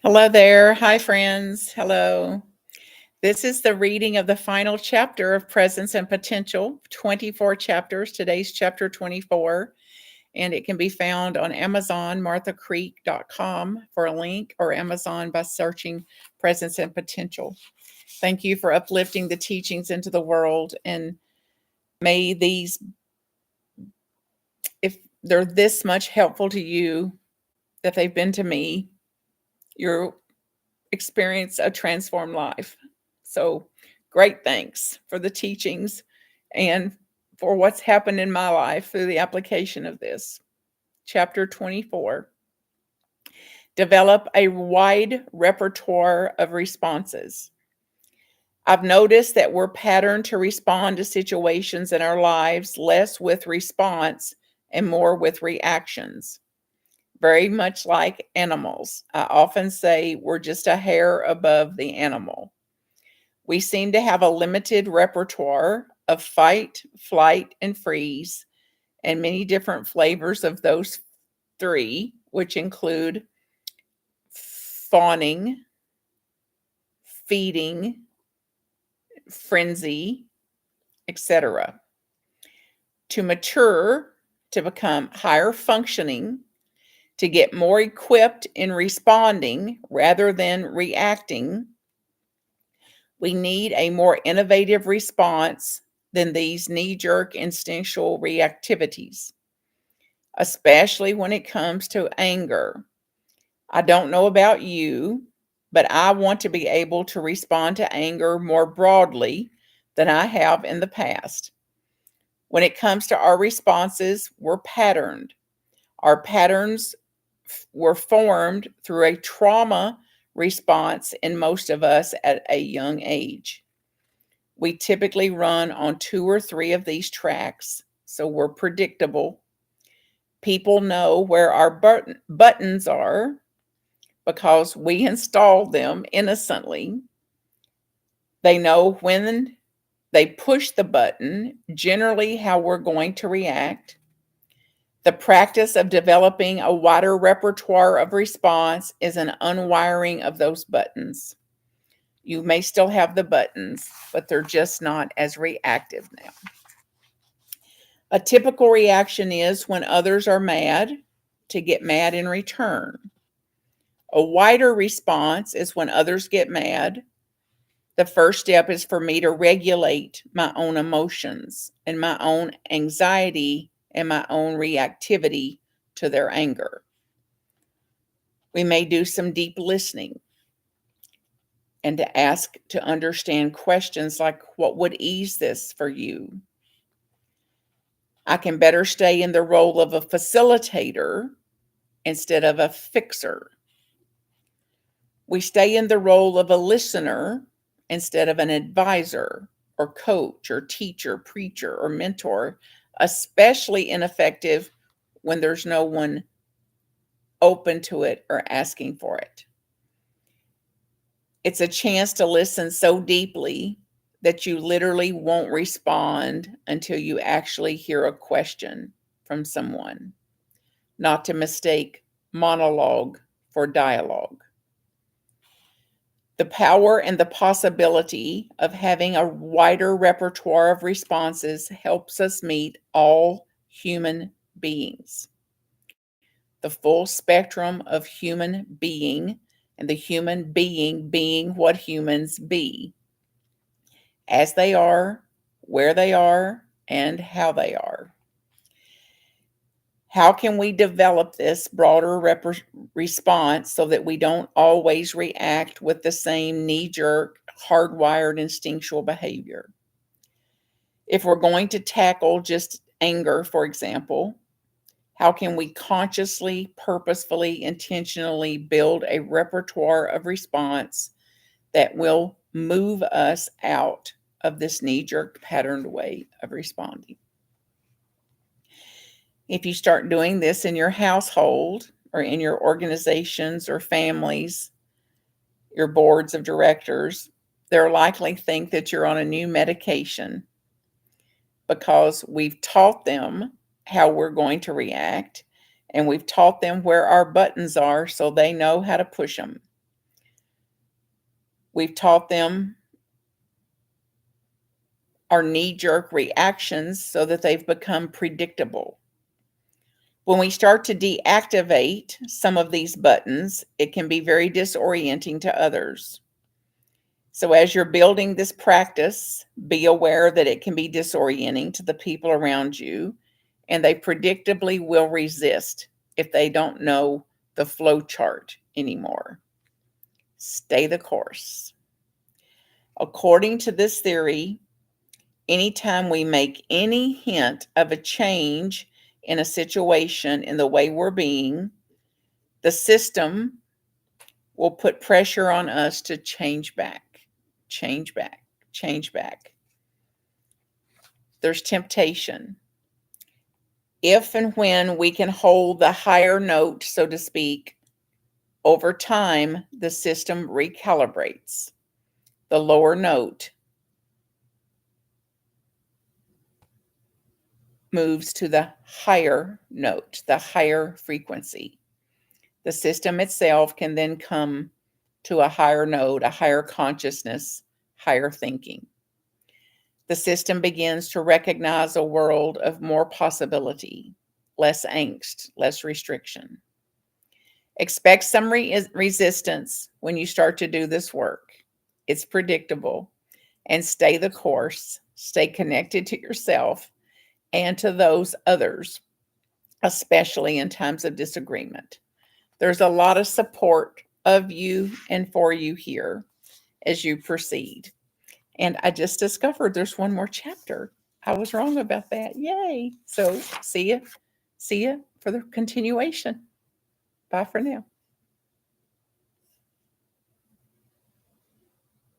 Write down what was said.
Hello there. Hi, friends. Hello. This is the reading of the final chapter of Presence and Potential, 24 chapters. Today's chapter 24, and it can be found on Amazon, marthacreek.com for a link, or Amazon by searching Presence and Potential. Thank you for uplifting the teachings into the world, and may these, if they're this much helpful to you that they've been to me, you'll experience a transformed life. So, great thanks for the teachings and for what's happened in my life through the application of this. Chapter 24. Develop a wide repertoire of responses. I've noticed that we're patterned to respond to situations in our lives less with response and more with reactions. Very much like animals. I often say we're just a hair above the animal. We seem to have a limited repertoire of fight, flight, and freeze, and many different flavors of those three, which include fawning, feeding, frenzy, etc. To mature, to become higher functioning, to get more equipped in responding rather than reacting, we need a more innovative response than these knee-jerk instinctual reactivities, especially when it comes to anger. I don't know about you, but I want to be able to respond to anger more broadly than I have in the past. When it comes to our responses, we're patterned. Our patterns were formed through a trauma response in most of us at a young age. We typically run on 2 or 3 of these tracks, so we're predictable. People know where our buttons are because we installed them innocently. They know when they push the button, generally how we're going to react. The practice of developing a wider repertoire of response is an unwiring of those buttons. You may still have the buttons, but they're just not as reactive now. A typical reaction is when others are mad, to get mad in return. A wider response is when others get mad. The first step is for me to regulate my own emotions and my own anxiety and my own reactivity to their anger. We may do some deep listening and to ask to understand questions like, what would ease this for you? I can better stay in the role of a facilitator instead of a fixer. We stay in the role of a listener instead of an advisor or coach or teacher, preacher, or mentor, especially ineffective when there's no one open to it or asking for it. It's a chance to listen so deeply that you literally won't respond until you actually hear a question from someone, not to mistake monologue for dialogue. The power and the possibility of having a wider repertoire of responses helps us meet all human beings. The full spectrum of human being, and the human being what humans be, as they are, where they are, and how they are. How can we develop this broader response so that we don't always react with the same knee-jerk, hardwired, instinctual behavior? If we're going to tackle just anger, for example, how can we consciously, purposefully, intentionally build a repertoire of response that will move us out of this knee-jerk patterned way of responding? If you start doing this in your household or in your organizations or families, your boards of directors, they'll likely think that you're on a new medication because we've taught them how we're going to react, and we've taught them where our buttons are so they know how to push them. We've taught them our knee-jerk reactions so that they've become predictable. When we start to deactivate some of these buttons, it can be very disorienting to others. So as you're building this practice, be aware that it can be disorienting to the people around you, and they predictably will resist if they don't know the flow chart anymore. Stay the course. According to this theory, anytime we make any hint of a change in a situation in the way we're being, the system will put pressure on us to change back, change back, change back. There's temptation. If and when we can hold the higher note, so to speak, over time, the system recalibrates. The lower note moves to the higher note, the higher frequency. The system itself can then come to a higher note, a higher consciousness, higher thinking. The system begins to recognize a world of more possibility, less angst, less restriction. Expect some resistance when you start to do this work. It's predictable. And stay the course. Stay connected to yourself and to those others, especially in times of disagreement. There's a lot of support of you and for you here as you proceed. And I just discovered there's one more chapter. I was wrong about that. Yay. So see you for the continuation. Bye for now.